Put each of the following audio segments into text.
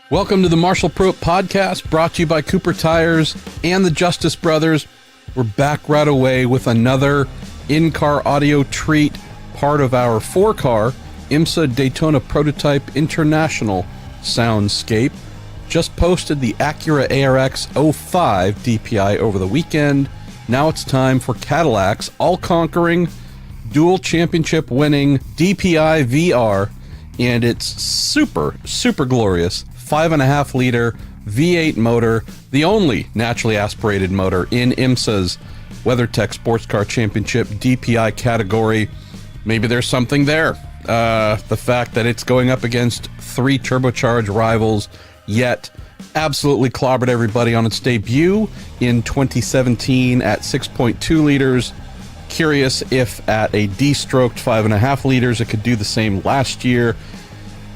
Welcome to the Marshall Pruitt Podcast, brought to you by Cooper Tires and the Justice Brothers. We're back right away with another in-car audio treat, part of our 4-car IMSA Daytona Prototype International soundscape. Just posted the Acura ARX 05 DPi over the weekend. Now it's time for Cadillac's all-conquering, dual championship-winning DPi-V.R, and it's super glorious 5.5 liter V8 motor, the only naturally aspirated motor in IMSA's WeatherTech SportsCar Championship DPi category. Maybe there's something there. The fact that it's going up against 3 turbocharged rivals, yet absolutely clobbered everybody on its debut in 2017 at 6.2 liters. Curious if at a D-stroked 5.5 liters it could do the same last year.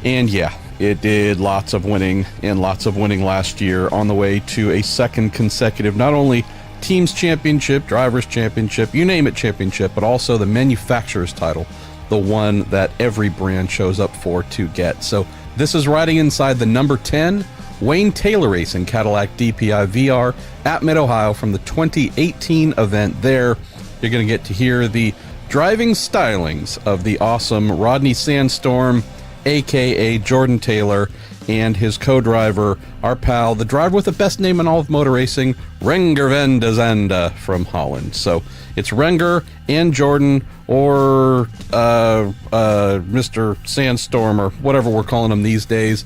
And yeah, it did lots of winning last year on the way to a second consecutive, not only Teams Championship, Drivers Championship, you name it championship, but also the manufacturer's title, the one that every brand shows up for to get. So this is riding inside the number 10 Wayne Taylor Racing Cadillac DPi-V.R at Mid-Ohio from the 2018 event there. You're going to get to hear the driving stylings of the awesome Rodney Sandstorm, a.k.a. Jordan Taylor, and his co-driver, our pal, the driver with the best name in all of motor racing, Renger van de Zande from Holland. So it's Renger and Jordan, or Mr. Sandstorm, or whatever we're calling him these days,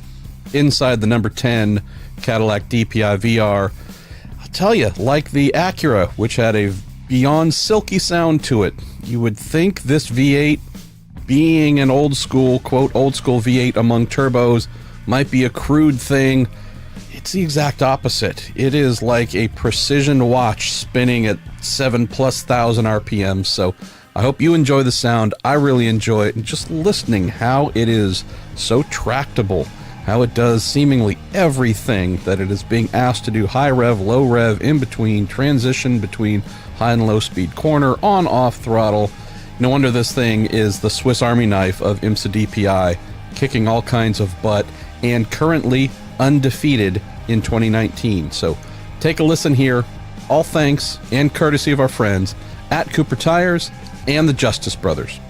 inside the number 10 Cadillac DPi-V.R. I'll tell you, like the Acura, which had a beyond silky sound to it, you would think this V8, being an old school, quote, old school V8 among turbos, might be a crude thing. It's the exact opposite. It is like a precision watch spinning at 7,000+ RPM. So I hope you enjoy the sound. I really enjoy it. And just listening how it is so tractable, how it does seemingly everything that it is being asked to do: high rev, low rev, in between, transition between high and low speed corner, on off throttle. No wonder this thing is the Swiss Army knife of IMSA DPi, kicking all kinds of butt and currently undefeated in 2019. So take a listen here, all thanks and courtesy of our friends at Cooper Tires and the Justice Brothers.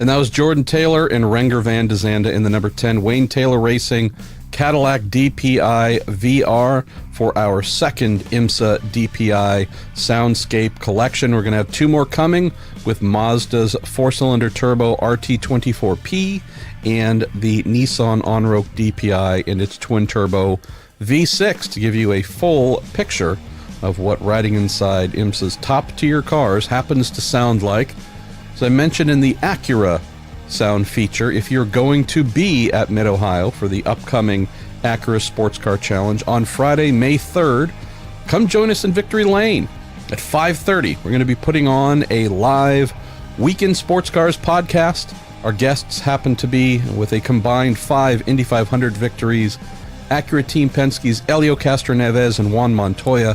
And that was Jordan Taylor and Renger van de Zande in the number 10 Wayne Taylor Racing Cadillac DPi-V.R for our second IMSA DPi Soundscape collection. We're going to have two more coming with Mazda's 4-cylinder turbo RT24P and the Nissan Onroc DPi and its twin-turbo V6 to give you a full picture of what riding inside IMSA's top-tier cars happens to sound like. As I mentioned in the Acura sound feature, if you're going to be at Mid-Ohio for the upcoming Acura Sports Car Challenge on Friday, May 3rd, come join us in Victory Lane at 5:30. We're going to be putting on a live Weekend Sports Cars podcast. Our guests happen to be, with a combined 5 Indy 500 victories, Acura Team Penske's Elio Castroneves and Juan Montoya.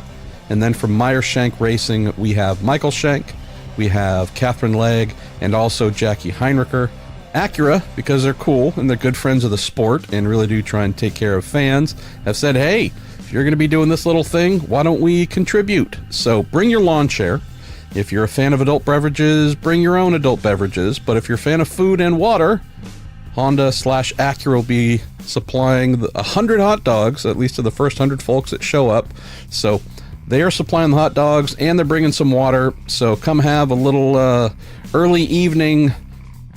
And then from Meyer Shank Racing, we have Michael Shank, we have Catherine Legg, and also Jackie Heinricher. Acura, because they're cool and they're good friends of the sport and really do try and take care of fans, have said, hey, if you're going to be doing this little thing, why don't we contribute? So bring your lawn chair. If you're a fan of adult beverages, bring your own adult beverages. But if you're a fan of food and water, Honda/Acura will be supplying 100 hot dogs, at least to the first 100 folks that show up. So they are supplying the hot dogs and they're bringing some water. So come have a little early evening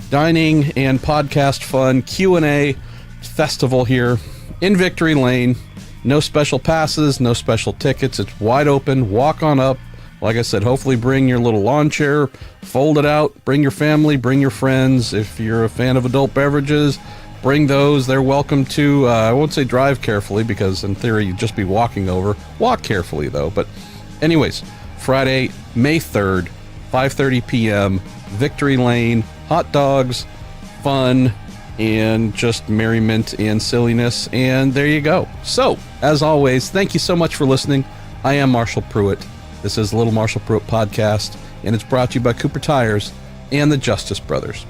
dining and podcast fun Q&A festival here in Victory Lane. No special passes, no special tickets. It's wide open. Walk on up. Like I said, hopefully bring your little lawn chair, fold it out, bring your family, bring your friends. If you're a fan of adult beverages, bring those. They're welcome to, I won't say drive carefully because in theory you'd just be walking over. Walk carefully though. But anyways, Friday, May 3rd, 5:30 p.m., Victory Lane, hot dogs, fun, and just merriment and silliness. And there you go. So, as always, thank you so much for listening. I am Marshall Pruitt. This is the Little Marshall Pruitt Podcast, and it's brought to you by Cooper Tires and the Justice Brothers.